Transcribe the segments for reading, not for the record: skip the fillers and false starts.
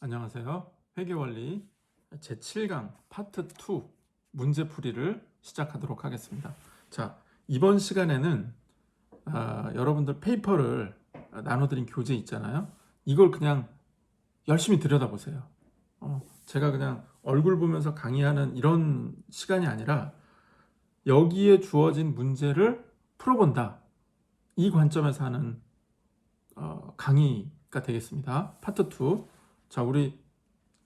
안녕하세요. 회계원리 제7강 파트 2 문제풀이를 시작하도록 하겠습니다. 자, 이번 시간에는 여러분들 페이퍼를 나눠드린 교재 있잖아요. 이걸 그냥 열심히 들여다보세요. 제가 그냥 얼굴 보면서 강의하는 이런 시간이 아니라 여기에 주어진 문제를 풀어본다. 이 관점에서 하는 강의가 되겠습니다. 파트 2. 자, 우리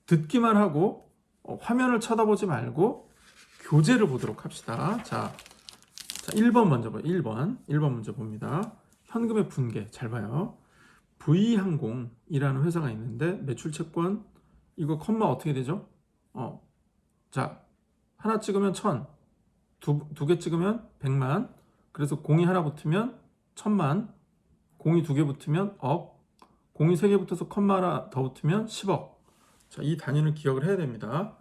듣기만 하고 화면을 쳐다보지 말고 교재를 보도록 합시다. 자, 1번 먼저 봐요. 1번 문제 봅니다. 현금의 분계 잘 봐요. V항공이라는 회사가 있는데 매출 채권 이거 컴마 어떻게 되죠? 자, 하나 찍으면 1000, 두 개 찍으면 100만. 그래서 공이 하나 붙으면 1000만, 공이 두 개 붙으면 억, 공이 세 개 붙어서 컴마 하나 더 붙으면 10억. 자, 이 단위를 기억을 해야 됩니다.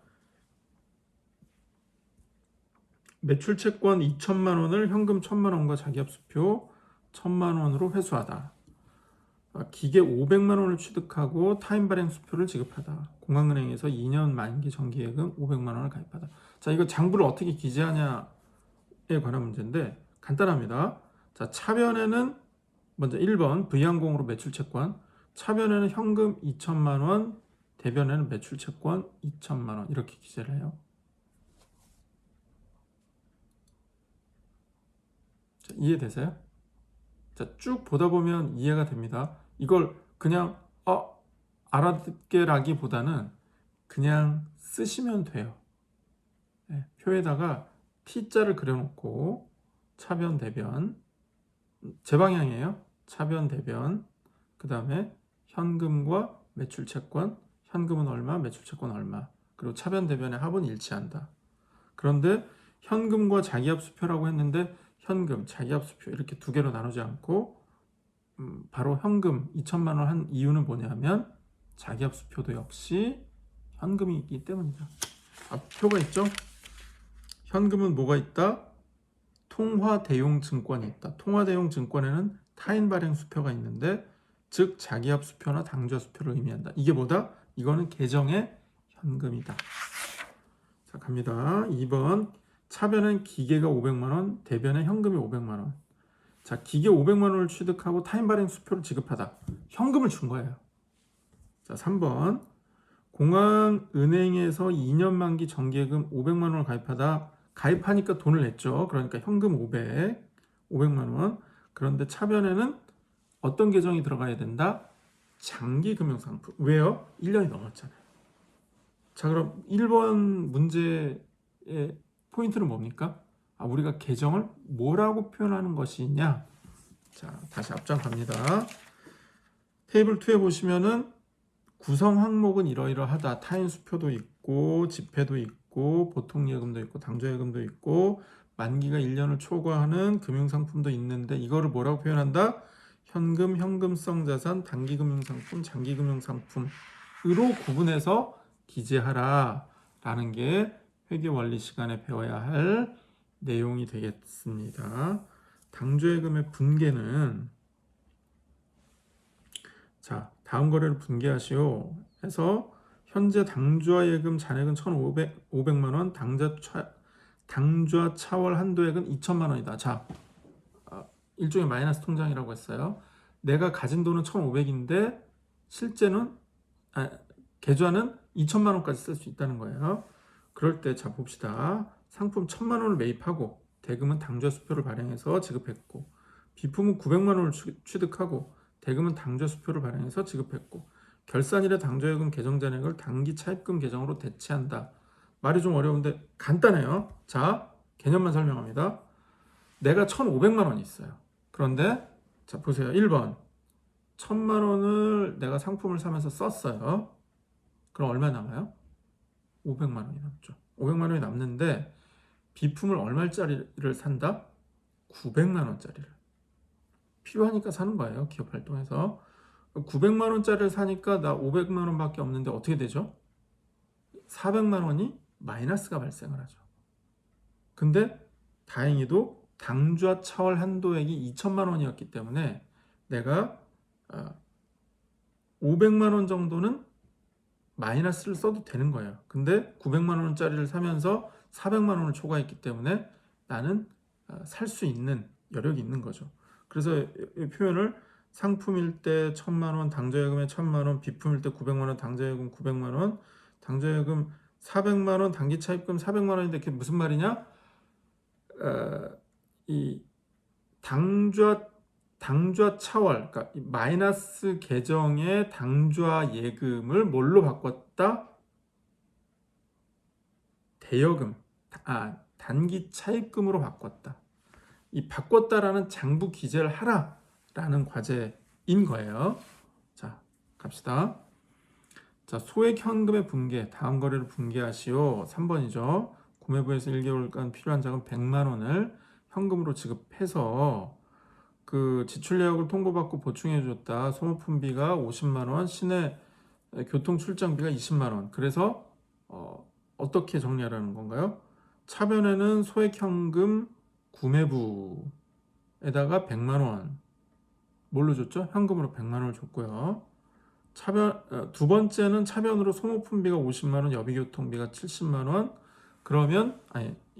매출 채권 2천만 원을 현금 1000만 원과 자기합수표 1000만 원으로 회수하다. 기계 500만 원을 취득하고 타임 발행 수표를 지급하다. 공항은행에서 2년 만기 정기예금 500만 원을 가입하다. 자, 이거 장부를 어떻게 기재하냐에 관한 문제인데 간단합니다. 자, 차변에는 먼저 1번 V항공으로 매출 채권, 차변에는 현금 2천만 원, 대변에는 매출 채권 2천만 원 이렇게 기재를 해요. 자, 이해되세요? 자, 쭉 보다 보면 이해가 됩니다. 이걸 그냥 알아듣게라기보다는 그냥 쓰시면 돼요. 네, 표에다가 T자를 그려놓고 차변 대변 제 방향이에요. 차변 대변 그 다음에 현금과 매출 채권, 현금은 얼마, 매출 채권 얼마, 그리고 차변 대변의 합은 일치한다. 그런데 현금과 자기합수표라고 했는데 현금, 자기합수표 이렇게 두 개로 나누지 않고 바로 현금 2천만 원 한 이유는 뭐냐면 자기합수표도 역시 현금이 있기 때문이다. 표가 있죠? 현금은 뭐가 있다? 통화대용증권이 있다. 통화대용증권에는 타인 발행 수표가 있는데 즉 자기합수표나 당좌수표를 의미한다. 이게 뭐다? 이거는 계정의 현금이다. 자, 갑니다. 2번 차변은 기계가 500만 원, 대변에 현금이 500만 원. 자, 기계 500만 원을 취득하고 타임 발행 수표를 지급하다. 현금을 준 거예요. 자, 3번 공항은행에서 2년 만기 정기예금 500만 원을 가입하다. 가입하니까 돈을 냈죠. 그러니까 현금 500만 원. 그런데 차변에는 어떤 계정이 들어가야 된다? 장기금융상품. 왜요? 1년이 넘었잖아요. 자, 그럼 1번 문제의 포인트는 뭡니까? 우리가 계정을 뭐라고 표현하는 것이냐? 자, 다시 앞장 갑니다. 테이블 2에 보시면은 구성 항목은 이러이러하다. 타인 수표도 있고 지폐도 있고 보통예금도 있고 당좌예금도 있고 만기가 1년을 초과하는 금융상품도 있는데 이거를 뭐라고 표현한다? 현금, 현금성 자산, 단기금융상품, 장기금융상품으로 구분해서 기재하라 라는 게 회계원리 시간에 배워야 할 내용이 되겠습니다. 당좌예금의 분계는 자, 다음 거래를 분계하시오 해서 현재 당좌예금 잔액은 1,500만 원, 당좌 차월 한도액은 2천만 원이다. 자, 일종의 마이너스 통장이라고 했어요. 내가 가진 돈은 1,500인데 실제는 계좌는 2천만 원까지 쓸 수 있다는 거예요. 그럴 때 자 봅시다. 상품 1,000만 원을 매입하고 대금은 당좌 수표를 발행해서 지급했고 비품은 900만 원을 취득하고 대금은 당좌 수표를 발행해서 지급했고 결산일에 당좌예금 계정 잔액을 단기 차입금 계정으로 대체한다. 말이 좀 어려운데 간단해요. 자, 개념만 설명합니다. 내가 1,500만 원이 있어요. 그런데 자 보세요. 1번 1,000만 원을 내가 상품을 사면서 썼어요. 그럼 얼마 남아요? 500만 원이 남죠. 500만 원이 남는데 비품을 얼마짜리를 산다? 900만 원짜리를. 필요하니까 사는 거예요. 기업 활동에서. 900만 원짜리를 사니까 나 500만 원밖에 없는데 어떻게 되죠? 400만 원이 마이너스가 발생을 하죠. 근데 다행히도 당좌 차월 한도액이 2천만 원이었기 때문에 내가 500만 원 정도는 마이너스를 써도 되는 거예요. 근데 900만 원짜리를 사면서 400만 원을 초과했기 때문에 나는 살 수 있는 여력이 있는 거죠. 그래서 이 표현을 상품일 때 1000만 원, 당좌예금에 1000만 원, 비품일 때 900만 원, 당좌예금 900만 원, 당좌예금 400만 원, 단기 차입금 400만 원인데 그게 무슨 말이냐? 이 당좌 차월, 그러니까 이 마이너스 계정의 당좌 예금을 뭘로 바꿨다? 대여금, 단기 차입금으로 바꿨다. 이 바꿨다라는 장부 기재를 하라라는 과제인 거예요. 자, 갑시다. 자, 소액 현금의 분계, 다음 거래를 분계하시오. 3번이죠. 구매부에서 1개월간 필요한 자금 100만 원을 현금으로 지급해서 그 지출 내역을 통보받고 보충해 줬다. 소모품비가 50만 원, 시내 교통 출장비가 20만 원. 그래서 어떻게 정리하라는 건가요? 차변에는 소액 현금 구매부에다가 100만 원. 뭘로 줬죠? 현금으로 100만 원을 줬고요. 두 번째는 차변으로 소모품비가 50만 원, 여비교통비가 70만 원. 그러면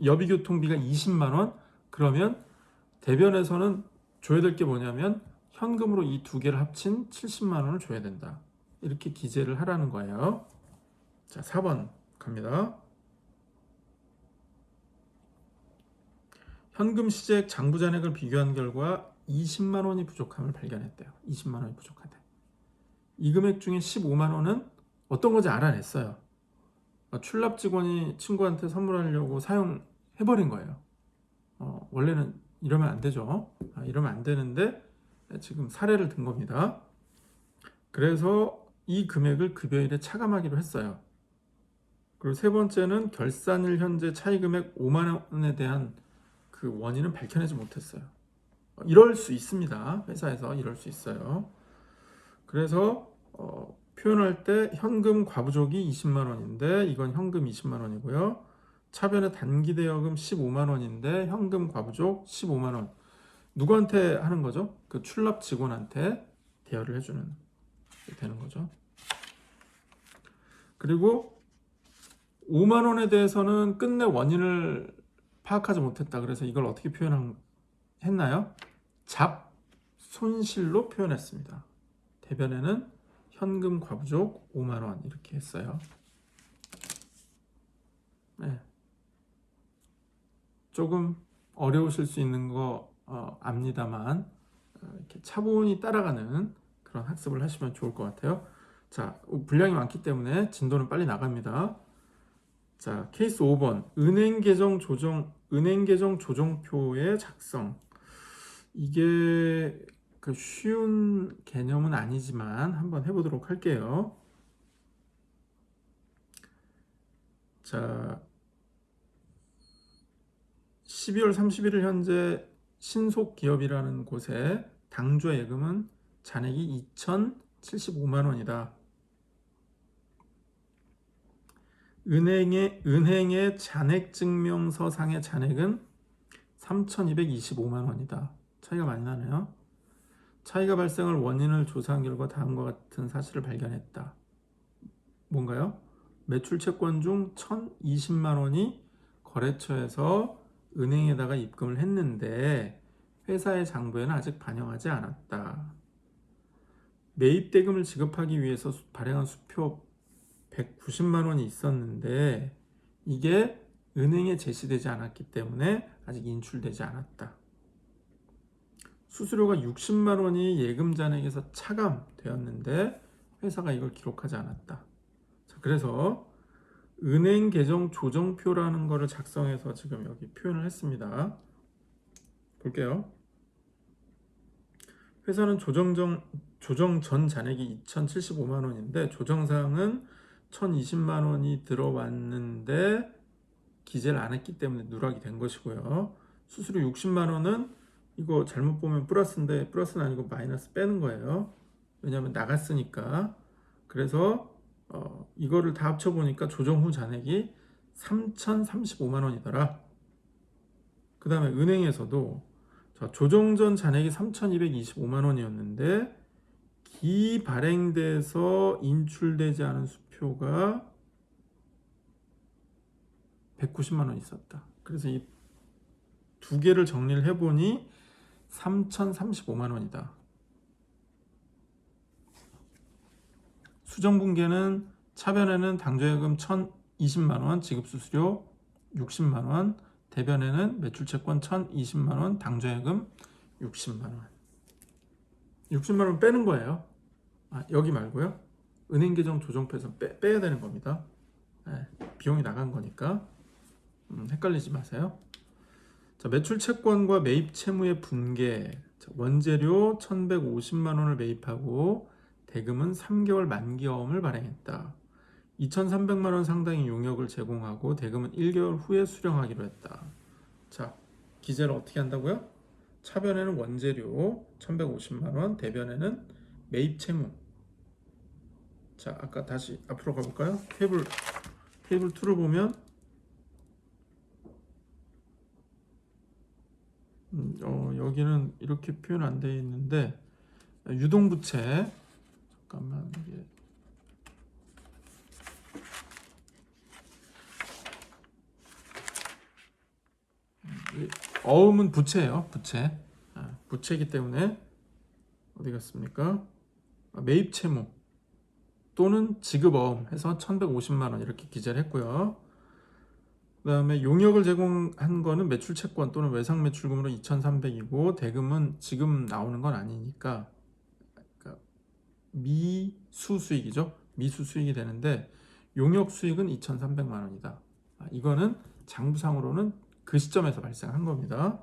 여비교통비가 20만 원. 그러면 대변에서는 줘야 될 게 뭐냐면 현금으로 이 두 개를 합친 70만 원을 줘야 된다. 이렇게 기재를 하라는 거예요. 자, 4번 갑니다. 현금 시액 장부 잔액을 비교한 결과 20만 원이 부족함을 발견했대요. 20만 원이 부족하대. 이 금액 중에 15만 원은 어떤 건지 알아냈어요. 출납 직원이 친구한테 선물하려고 사용해버린 거예요. 원래는 이러면 안 되죠. 이러면 안 되는데 지금 사례를 든 겁니다. 그래서 이 금액을 급여일에 차감하기로 했어요. 그리고 세 번째는 결산일 현재 차이 금액 5만 원에 대한 그 원인은 밝혀내지 못했어요. 이럴 수 있습니다. 회사에서 이럴 수 있어요. 그래서 표현할 때 현금 과부족이 20만 원인데 이건 현금 20만 원이고요. 차변에 단기 대여금 15만 원인데 현금 과부족 15만 원. 누구한테 하는 거죠? 그 출납 직원한테 대여를 해주는 되는 거죠. 그리고 5만 원에 대해서는 끝내 원인을 파악하지 못했다. 그래서 이걸 어떻게 표현했나요? 잡손실로 표현했습니다. 대변에는 현금 과부족 5만 원 이렇게 했어요. 네. 조금 어려우실 수 있는 거 압니다만 이렇게 차분히 따라가는 그런 학습을 하시면 좋을 것 같아요. 자, 분량이 많기 때문에 진도는 빨리 나갑니다. 자, 케이스 5번 은행 계정 조정표의 작성. 이게 그 쉬운 개념은 아니지만 한번 해보도록 할게요. 자, 12월 31일 현재 신속기업이라는 곳에 당좌 예금은 잔액이 2,075만 원이다. 은행의 잔액증명서상의 잔액은 3,225만 원이다. 차이가 많이 나네요. 차이가 발생할 원인을 조사한 결과 다음과 같은 사실을 발견했다. 뭔가요? 매출 채권 중 1,020만 원이 거래처에서 은행에다가 입금을 했는데 회사의 장부에는 아직 반영하지 않았다. 매입 대금을 지급하기 위해서 발행한 수표 190만 원이 있었는데 이게 은행에 제시되지 않았기 때문에 아직 인출되지 않았다. 수수료가 60만 원이 예금 잔액에서 차감되었는데 회사가 이걸 기록하지 않았다. 자, 그래서 은행 계정 조정표라는 거를 작성해서 지금 여기 표현을 했습니다. 볼게요. 회사는 조정 전 잔액이 2,075만 원인데 조정사항은 1,020만 원이 들어왔는데 기재를 안 했기 때문에 누락이 된 것이고요. 수수료 60만 원은 이거 잘못 보면 플러스인데 플러스는 아니고 마이너스 빼는 거예요. 왜냐하면 나갔으니까. 그래서 이거를 다 합쳐보니까 조정 후 잔액이 3,035만 원이더라. 그 다음에 은행에서도 조정 전 잔액이 3,225만 원이었는데 기발행돼서 인출되지 않은 수표가 190만 원 있었다. 그래서 이 두 개를 정리를 해보니 3,035만 원이다. 수정분계는 차변에는 당좌예금 1,020만 원, 지급수수료 60만 원, 대변에는 매출채권 1,020만 원, 당좌예금 60만 원. 60만 원 빼는 거예요. 여기 말고요. 은행계정 조정표에서 빼야 되는 겁니다. 네, 비용이 나간 거니까 헷갈리지 마세요. 자, 매출채권과 매입채무의 분계. 자, 원재료 1,150만 원을 매입하고 대금은 3개월 만기어음을 발행했다. 2,300만 원 상당의 용역을 제공하고 대금은 1개월 후에 수령하기로 했다. 자, 기재를 어떻게 한다고요? 차변에는 원재료 1,150만 원, 대변에는 매입채무. 자, 아까 다시 앞으로 가볼까요? 테이블 2를 보면 여기는 이렇게 표현 안 되어 있는데 유동부채 잠깐만 어음은 부채예요. 부채이기 때문에 어디 갔습니까? 매입 채무 또는 지급 어음 해서 1,150만 원 이렇게 기재를 했고요. 그 다음에 용역을 제공한 거는 매출채권 또는 외상매출금으로 2,300이고 대금은 지금 나오는 건 아니니까 그러니까 미수수익이죠. 미수수익이 되는데 용역수익은 2,300만 원이다. 이거는 장부상으로는 그 시점에서 발생한 겁니다.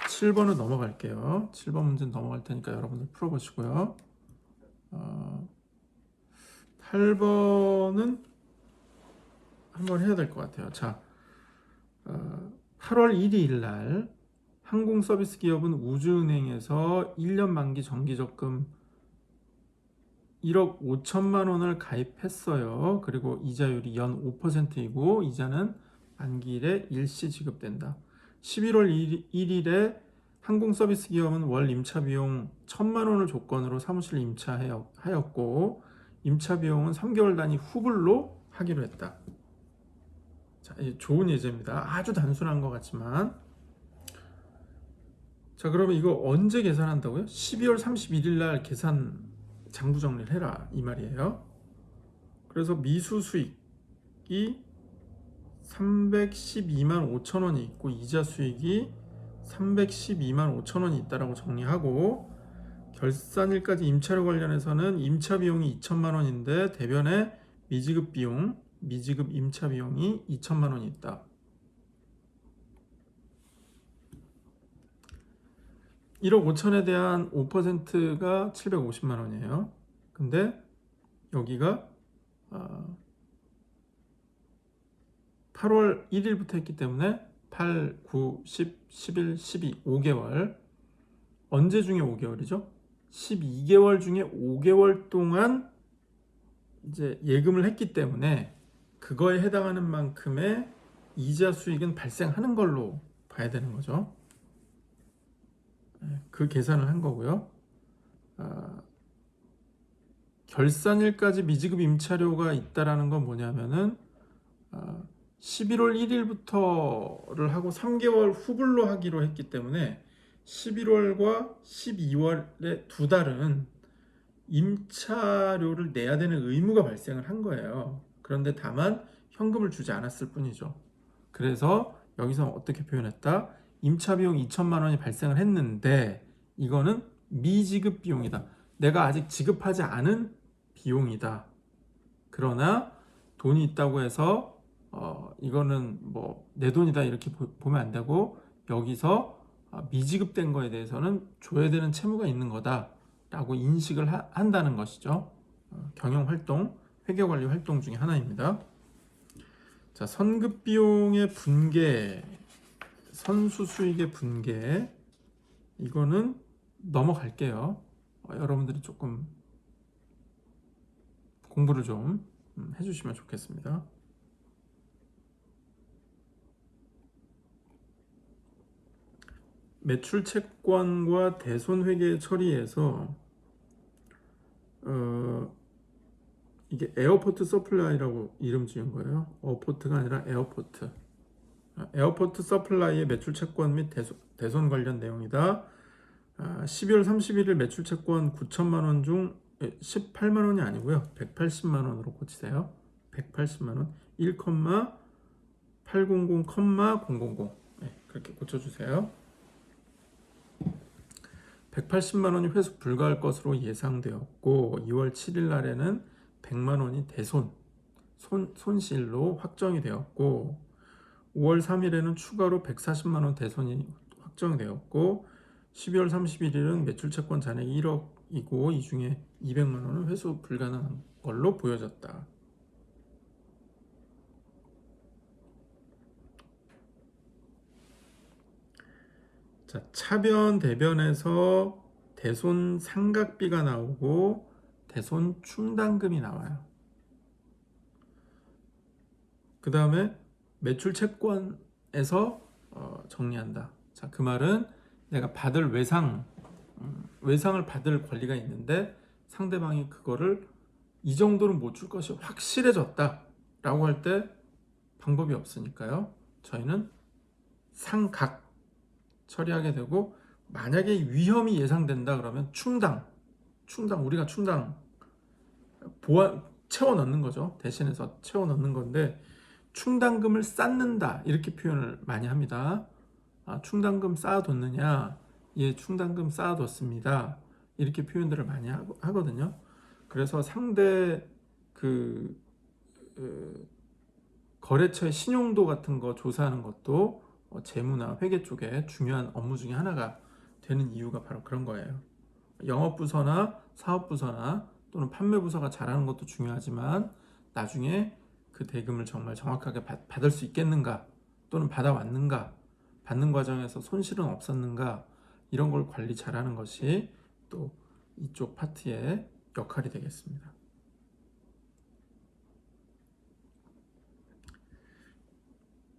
7번은 넘어갈게요. 7번 문제는 넘어갈 테니까 여러분들 풀어보시고요. 8번은 한번 해야 될 것 같아요. 자, 8월 1일 날 항공서비스 기업은 우주은행에서 1년 만기 정기적금 1억 5천만 원을 가입했어요. 그리고 이자율이 연 5%이고 이자는 만기일에 일시 지급된다. 11월 1일에 항공서비스 기업은 월 임차 비용 1,000만 원을 조건으로 사무실 임차하였고 임차 비용은 3개월 단위 후불로 하기로 했다. 자, 좋은 예제입니다. 아주 단순한 것 같지만 자, 그러면 이거 언제 계산한다고요? 12월 31일 날 계산 장부 정리를 해라 이 말이에요. 그래서 미수 수익이 312만 5천 원이 있고 이자 수익이 312만 5천 원이 있다라고 정리하고 결산일까지 임차료 관련해서는 임차 비용이 2천만 원인데 대변에 미지급 임차 비용이 2천만 원이 있다. 1억 5천에 대한 5%가 750만 원이에요. 근데 여기가 8월 1일부터 했기 때문에 8, 9, 10, 11, 12, 5개월. 언제 중에 5개월이죠? 12개월 중에 5개월 동안 이제 예금을 했기 때문에 그거에 해당하는 만큼의 이자 수익은 발생하는 걸로 봐야 되는 거죠. 그 계산을 한 거고요. 결산일까지 미지급 임차료가 있다라는 건 뭐냐면은 11월 1일부터를 하고 3개월 후불로 하기로 했기 때문에 11월과 12월의 두 달은 임차료를 내야 되는 의무가 발생을 한 거예요. 그런데 다만 현금을 주지 않았을 뿐이죠. 그래서 여기서 어떻게 표현했다? 임차 비용 2천만 원이 발생을 했는데 이거는 미지급 비용이다. 내가 아직 지급하지 않은 비용이다. 그러나 돈이 있다고 해서 이거는 뭐 내 돈이다 이렇게 보면 안 되고 여기서 미지급된 거에 대해서는 줘야 되는 채무가 있는 거다라고 인식을 한다는 것이죠. 경영활동, 회계관리 활동 중에 하나입니다. 자, 선급 비용의 분계, 선수 수익의 분계 이거는 넘어갈게요. 여러분들이 조금 공부를 좀 해주시면 좋겠습니다. 매출 채권과 대손 회계 처리에서 이게 에어포트 서플라이라고 이름 지은 거예요. 어포트가 아니라 에어포트. 에어포트 서플라이의 매출 채권 및 대손 관련 내용이다. 12월 31일 매출 채권 9천만 원 중 18만 원이 아니고요. 180만 원으로 고치세요. 180만 원. 1,800,000. 네, 그렇게 고쳐주세요. 180만 원이 회수 불가할 것으로 예상되었고 2월 7일 날에는 100만 원이 손실로 확정이 되었고 5월 3일에는 추가로 140만 원 대손이 확정되었고 12월 31일은 매출 채권 잔액이 1억이고 이 중에 200만 원은 회수 불가능한 걸로 보여졌다. 자, 차변 대변에서 대손 상각비가 나오고 대손 충당금이 나와요. 그 다음에 매출 채권에서 정리한다. 자, 그 말은 내가 받을 외상을 받을 권리가 있는데 상대방이 그거를 이 정도는 못 줄 것이 확실해졌다 라고 할 때 방법이 없으니까요. 저희는 상각 처리하게 되고 만약에 위험이 예상된다 그러면 충당 우리가 충당 채워 넣는 거죠. 대신해서 채워 넣는 건데 충당금을 쌓는다 이렇게 표현을 많이 합니다. 충당금 쌓아뒀느냐? 예, 충당금 쌓아뒀습니다. 이렇게 표현들을 많이 하거든요. 그래서 상대 거래처의 신용도 같은 거 조사하는 것도 재무나 회계 쪽에 중요한 업무 중에 하나가 되는 이유가 바로 그런 거예요. 영업부서나 사업부서나 또는 판매부서가 잘하는 것도 중요하지만 나중에 그 대금을 정말 정확하게 받을 수 있겠는가 또는 받아왔는가 받는 과정에서 손실은 없었는가 이런 걸 관리 잘하는 것이 또 이쪽 파트의 역할이 되겠습니다.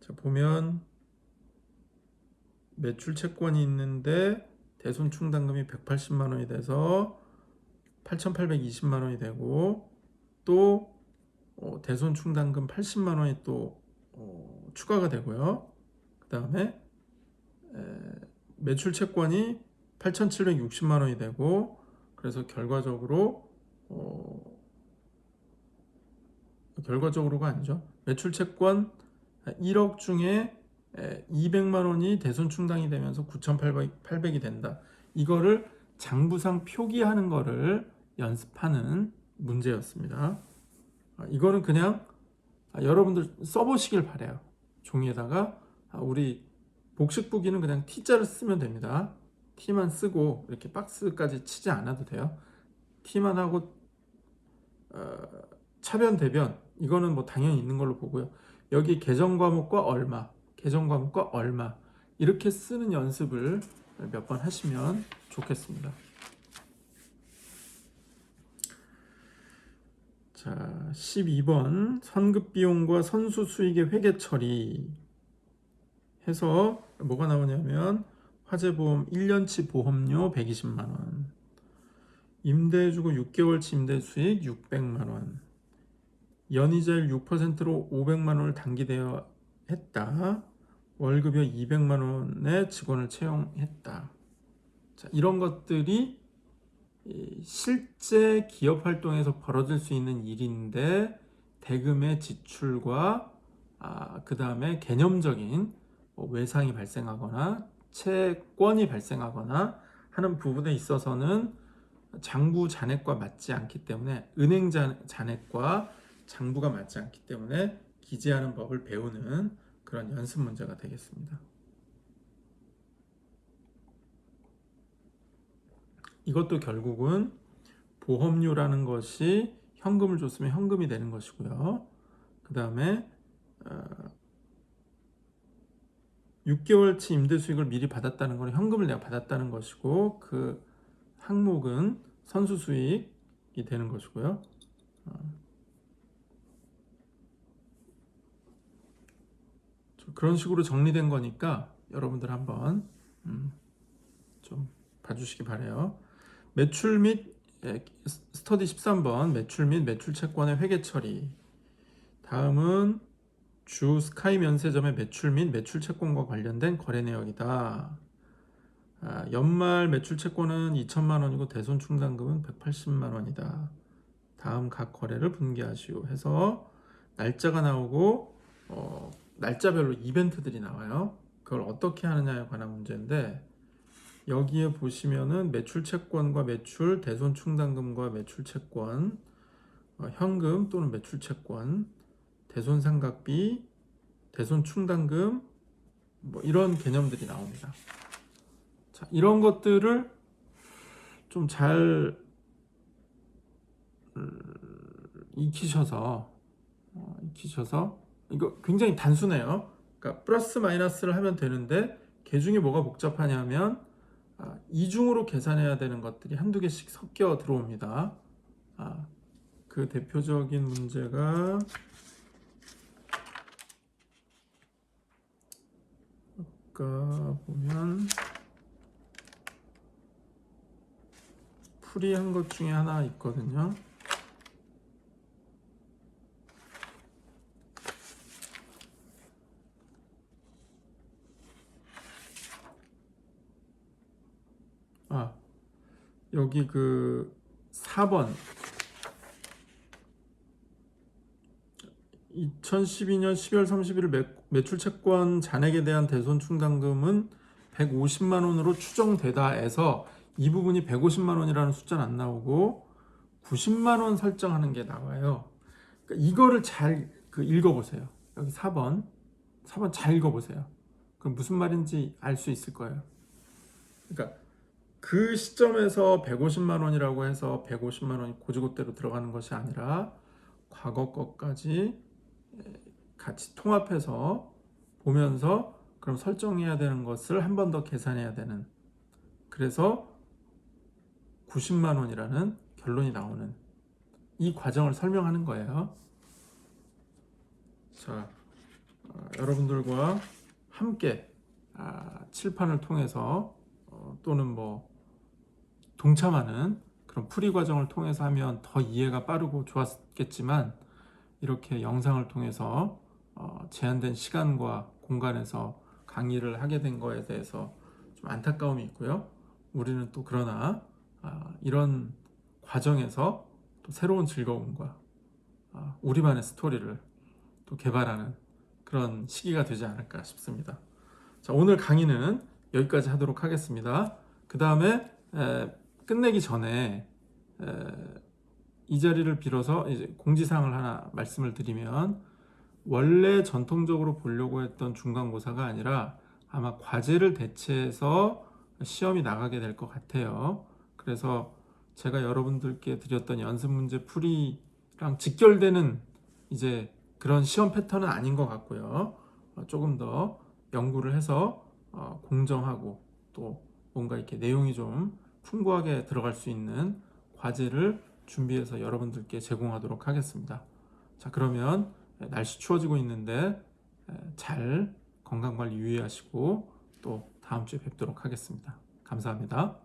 자, 보면 매출 채권이 있는데 대손 충당금이 180만 원이 돼서 8,820만 원이 되고 또 대손 충당금 80만 원이 또 추가가 되고요. 그 다음에 매출 채권이 8,760만 원이 되고 그래서 결과적으로가 아니죠. 매출 채권 1억 중에 200만 원이 대손 충당이 되면서 9,800이 된다. 이거를 장부상 표기하는 거를 연습하는 문제였습니다. 이거는 그냥 여러분들 써보시길 바래요. 종이에다가 우리 복식부기는 그냥 T자를 쓰면 됩니다. T만 쓰고 이렇게 박스까지 치지 않아도 돼요. T만 하고 차변 대변 이거는 뭐 당연히 있는 걸로 보고요. 여기 계정 과목과 얼마 이렇게 쓰는 연습을 몇 번 하시면 좋겠습니다. 자, 12번 선급 비용과 선수 수익의 회계 처리 해서 뭐가 나오냐면 화재보험 1년치 보험료 120만 원, 임대해주고 6개월치 임대 수익 600만 원, 연이자율 6%로 500만 원을 단기되어 했다. 월급여 200만 원의 직원을 채용했다. 자, 이런 것들이 실제 기업 활동에서 벌어질 수 있는 일인데 대금의 지출과 그 다음에 개념적인 외상이 발생하거나 채권이 발생하거나 하는 부분에 있어서는 장부 잔액과 맞지 않기 때문에 은행 잔액과 장부가 맞지 않기 때문에 기재하는 법을 배우는 그런 연습 문제가 되겠습니다. 이것도 결국은 보험료라는 것이 현금을 줬으면 현금이 되는 것이고요. 그 다음에 6개월치 임대 수익을 미리 받았다는 건 현금을 내가 받았다는 것이고 그 항목은 선수 수익이 되는 것이고요. 그런 식으로 정리된 거니까 여러분들 한번 좀 봐주시기 바래요. 매출 및 스터디 13번 매출 및 매출 채권의 회계 처리. 다음은 주 스카이 면세점의 매출 및 매출 채권과 관련된 거래 내역이다. 연말 매출 채권은 2천만 원이고 대손 충당금은 180만 원이다. 다음 각 거래를 분기하시오 해서 날짜가 나오고 날짜별로 이벤트들이 나와요. 그걸 어떻게 하느냐에 관한 문제인데 여기에 보시면은 매출 채권과 매출, 대손 충당금과 매출 채권, 현금 또는 매출 채권, 대손 상각비, 대손 충당금 뭐 이런 개념들이 나옵니다. 자, 이런 것들을 좀 잘 익히셔서 이거 굉장히 단순해요. 그러니까 플러스 마이너스를 하면 되는데 개 중에 뭐가 복잡하냐면 이중으로 계산해야 되는 것들이 한두 개씩 섞여 들어옵니다. 그 대표적인 문제가 아까 보면 풀이한 것 중에 하나 있거든요. 여기 그 4번 2012년 12월 31일 매출 채권 잔액에 대한 대손 충당금은 150만 원으로 추정되다에서 이 부분이 150만 원이라는 숫자는 안 나오고 90만 원 설정하는 게 나와요. 그러니까 이거를 잘 읽어보세요. 여기 4번 잘 읽어보세요. 그럼 무슨 말인지 알 수 있을 거예요. 그러니까 그 시점에서 150만 원이라고 해서 150만 원이 고지고대로 들어가는 것이 아니라 과거 것까지 같이 통합해서 보면서 그럼 설정해야 되는 것을 한 번 더 계산해야 되는, 그래서 90만 원이라는 결론이 나오는 이 과정을 설명하는 거예요. 자, 여러분들과 함께 칠판을 통해서 또는 뭐 동참하는 그런 풀이 과정을 통해서 하면 더 이해가 빠르고 좋았겠지만 이렇게 영상을 통해서 제한된 시간과 공간에서 강의를 하게 된 거에 대해서 좀 안타까움이 있고요. 우리는 또 그러나 이런 과정에서 또 새로운 즐거움과 우리만의 스토리를 또 개발하는 그런 시기가 되지 않을까 싶습니다. 자, 오늘 강의는 여기까지 하도록 하겠습니다. 그 다음에 끝내기 전에 이 자리를 빌어서 이제 공지사항을 하나 말씀을 드리면, 원래 전통적으로 보려고 했던 중간고사가 아니라 아마 과제를 대체해서 시험이 나가게 될 것 같아요. 그래서 제가 여러분들께 드렸던 연습 문제 풀이랑 직결되는 이제 그런 시험 패턴은 아닌 것 같고요. 조금 더 연구를 해서 공정하고 또 뭔가 이렇게 내용이 좀 풍부하게 들어갈 수 있는 과제를 준비해서 여러분들께 제공하도록 하겠습니다. 자, 그러면 날씨 추워지고 있는데 잘 건강관리 유의하시고 또 다음 주에 뵙도록 하겠습니다. 감사합니다.